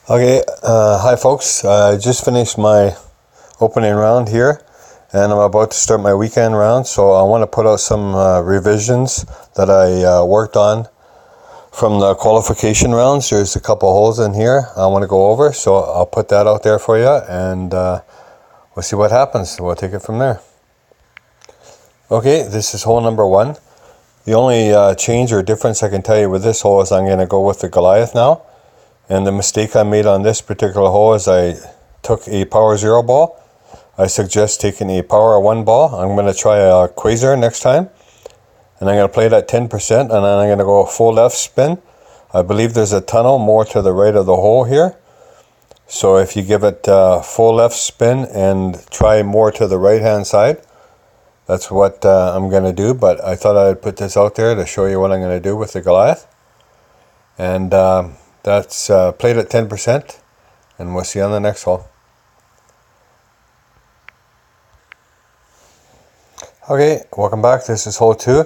Okay, hi folks. I just finished my opening round here and I'm about to start my weekend round, so I want to put out some revisions that I worked on from the qualification rounds. There's a couple holes in here I want to go over, so I'll put that out there for you and we'll see what happens. We'll take it from there. Okay, this is hole number 1. The only change or difference I can tell you with this hole is I'm going to go with the Goliath now. And the mistake I made on this particular hole is I took a power 0 ball. I suggest taking a power 1 ball. I'm going to try a Quasar next time. And I'm going to play it at 10% and then I'm going to go full left spin. I believe there's a tunnel more to the right of the hole here. So if you give it full left spin and try more to the right hand side, that's what I'm going to do. But I thought I'd put this out there to show you what I'm going to do with the Goliath. And that's played at 10%, and we'll see you on the next hole. Okay, welcome back. This is hole 2.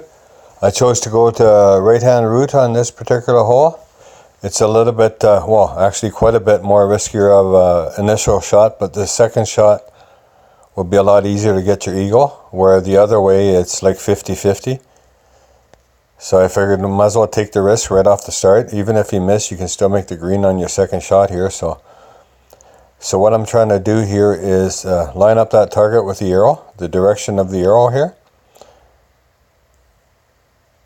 I chose to go to right-hand route on this particular hole. It's a little bit, well, actually quite a bit more riskier of initial shot, but the second shot will be a lot easier to get your eagle, where the other way it's like 50-50. So I figured I might as well take the risk right off the start. Even if you miss, you can still make the green on your second shot here. So what I'm trying to do here is line up that target with the arrow, the direction of the arrow here.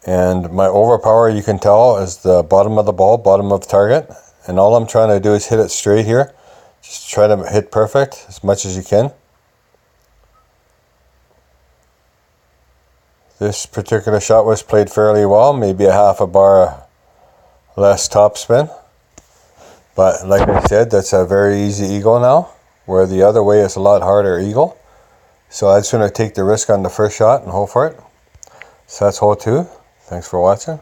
And my overpower, you can tell, is the bottom of the ball, bottom of the target. And all I'm trying to do is hit it straight here. Just try to hit perfect as much as you can. This particular shot was played fairly well, maybe a half a bar less topspin. But like I said, that's a very easy eagle now, where the other way is a lot harder eagle. So I'd sooner take the risk on the first shot and hope for it. So that's hole 2. Thanks for watching.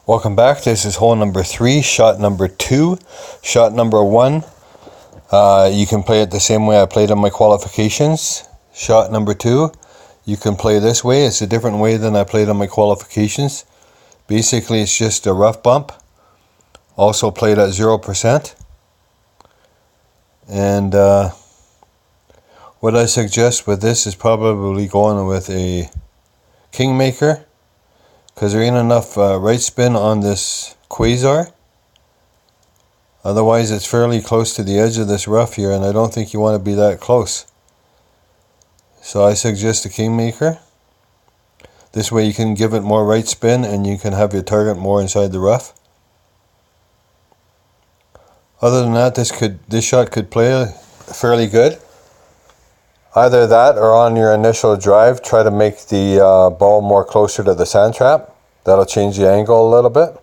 Welcome back. This is hole number 3, shot number 2. Shot number 1, you can play it the same way I played on my qualifications. Shot number 2, you can play this way. It's a different way than I played on my qualifications. Basically, it's just a rough bump. Also played at 0%. And what I suggest with this is probably going with a Kingmaker, because there ain't enough right spin on this Quasar. Otherwise, it's fairly close to the edge of this rough here, and I don't think you want to be that close. So I suggest the Kingmaker. This way you can give it more right spin and you can have your target more inside the rough. Other than that, this shot could play fairly good. Either that or on your initial drive, try to make the ball more closer to the sand trap. That'll change the angle a little bit.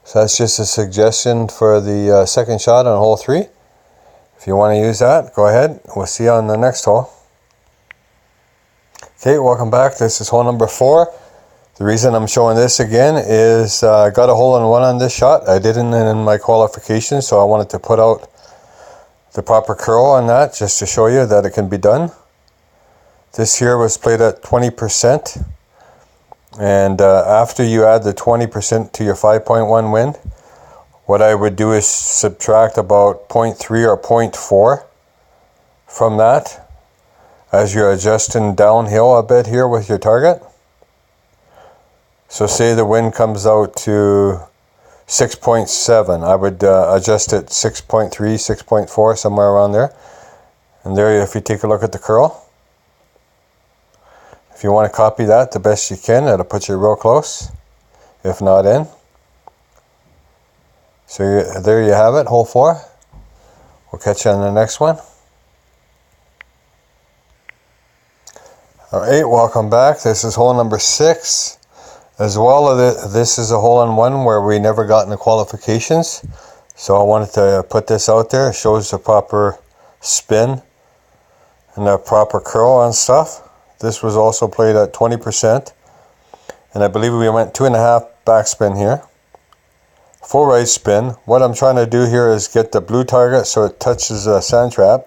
So that's just a suggestion for the second shot on hole 3. If you want to use that, go ahead. We'll see you on the next hole. Okay, welcome back. This is hole number 4. The reason I'm showing this again is I got a hole in 1 on this shot. I didn't in my qualification, so I wanted to put out the proper curl on that just to show you that it can be done. This here was played at 20%. And after you add the 20% to your 5.1 wind, what I would do is subtract about 0.3 or 0.4 from that as you're adjusting downhill a bit here with your target. So say the wind comes out to 6.7, I would adjust it 6.3, 6.4, somewhere around there. And there, if you take a look at the curl, if you want to copy that the best you can, it'll put you real close, if not in. So there you have it, hole 4. We'll catch you on the next one. Alright, welcome back. This is hole number 6. As well, this is a hole in 1 where we never got in the qualifications. So I wanted to put this out there. It shows the proper spin and the proper curl on stuff. This was also played at 20%. And I believe we went 2.5 backspin here. Full right spin. What I'm trying to do here is get the blue target so it touches the sand trap.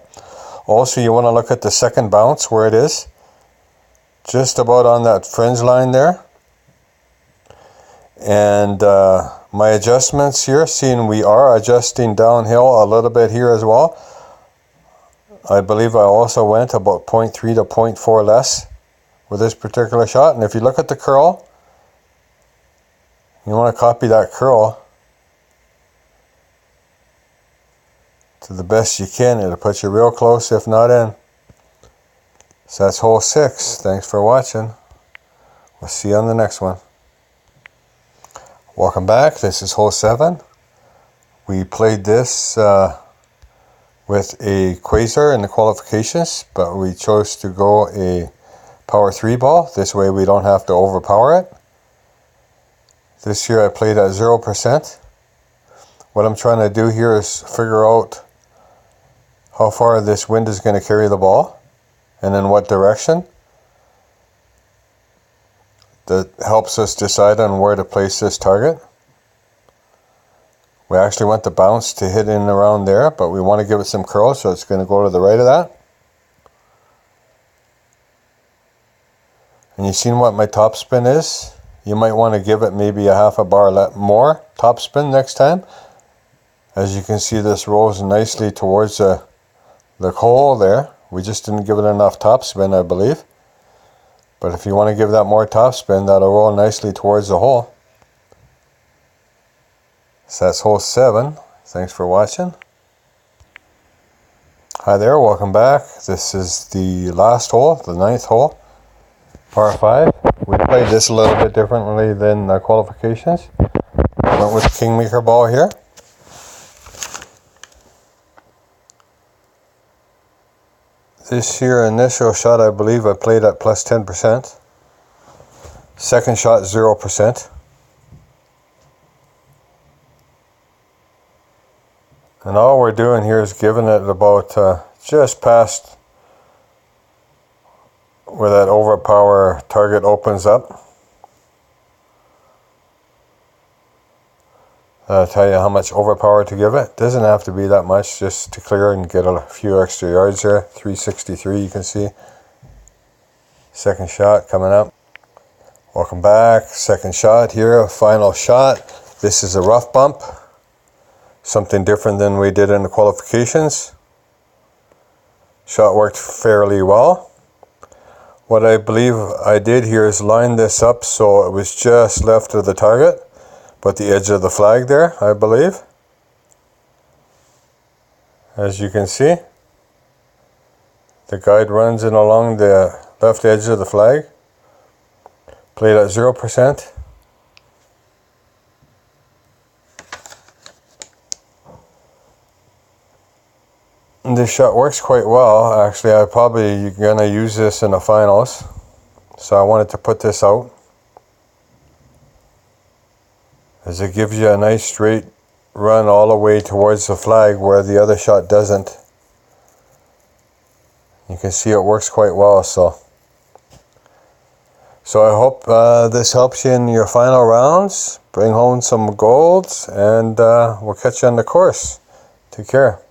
Also, you want to look at the second bounce where it is. Just about on that fringe line there. And my adjustments here, seeing we are adjusting downhill a little bit here as well. I believe I also went about 0.3 to 0.4 less with this particular shot. And if you look at the curl, you want to copy that curl to the best you can. It'll put you real close, if not in. So that's hole 6. Thanks for watching. We'll see you on the next one. Welcome back. This is hole 7. We played this with a quasar in the qualifications, but we chose to go a power 3 ball. This way we don't have to overpower it. This year I played at 0%. What I'm trying to do here is figure out how far this wind is going to carry the ball and in what direction. That helps us decide on where to place this target. We actually want the bounce to hit in around there, but we want to give it some curl, so it's going to go to the right of that. And you've seen what my top spin is. You might want to give it maybe a half a bar more top spin next time. As you can see, this rolls nicely towards the hole there. We just didn't give it enough top spin, I believe. But if you want to give that more top spin, that'll roll nicely towards the hole. So that's hole 7. Thanks for watching. Hi there, welcome back. This is the last hole, the 9th hole, par 5. We played this a little bit differently than the qualifications. Went with the Kingmaker ball here. This here initial shot, I believe I played at plus 10%. Second shot, 0%. And all we're doing here is giving it about just past where that overpower target opens up. I'll tell you how much overpower to give it. Doesn't have to be that much, just to clear and get a few extra yards there. 363 you can see. Second shot coming up. Welcome back. Second shot here, final shot. This is a rough bump. Something different than we did in the qualifications. Shot worked fairly well. What I believe I did here is line this up so it was just left of the target, but the edge of the flag there, I believe. As you can see, the guide runs in along the left edge of the flag. Played at 0%. And this shot works quite well. Actually, I'm probably going to use this in the finals. So I wanted to put this out, as it gives you a nice straight run all the way towards the flag where the other shot doesn't. You can see it works quite well. So I hope this helps you in your final rounds. Bring home some golds, and we'll catch you on the course. Take care.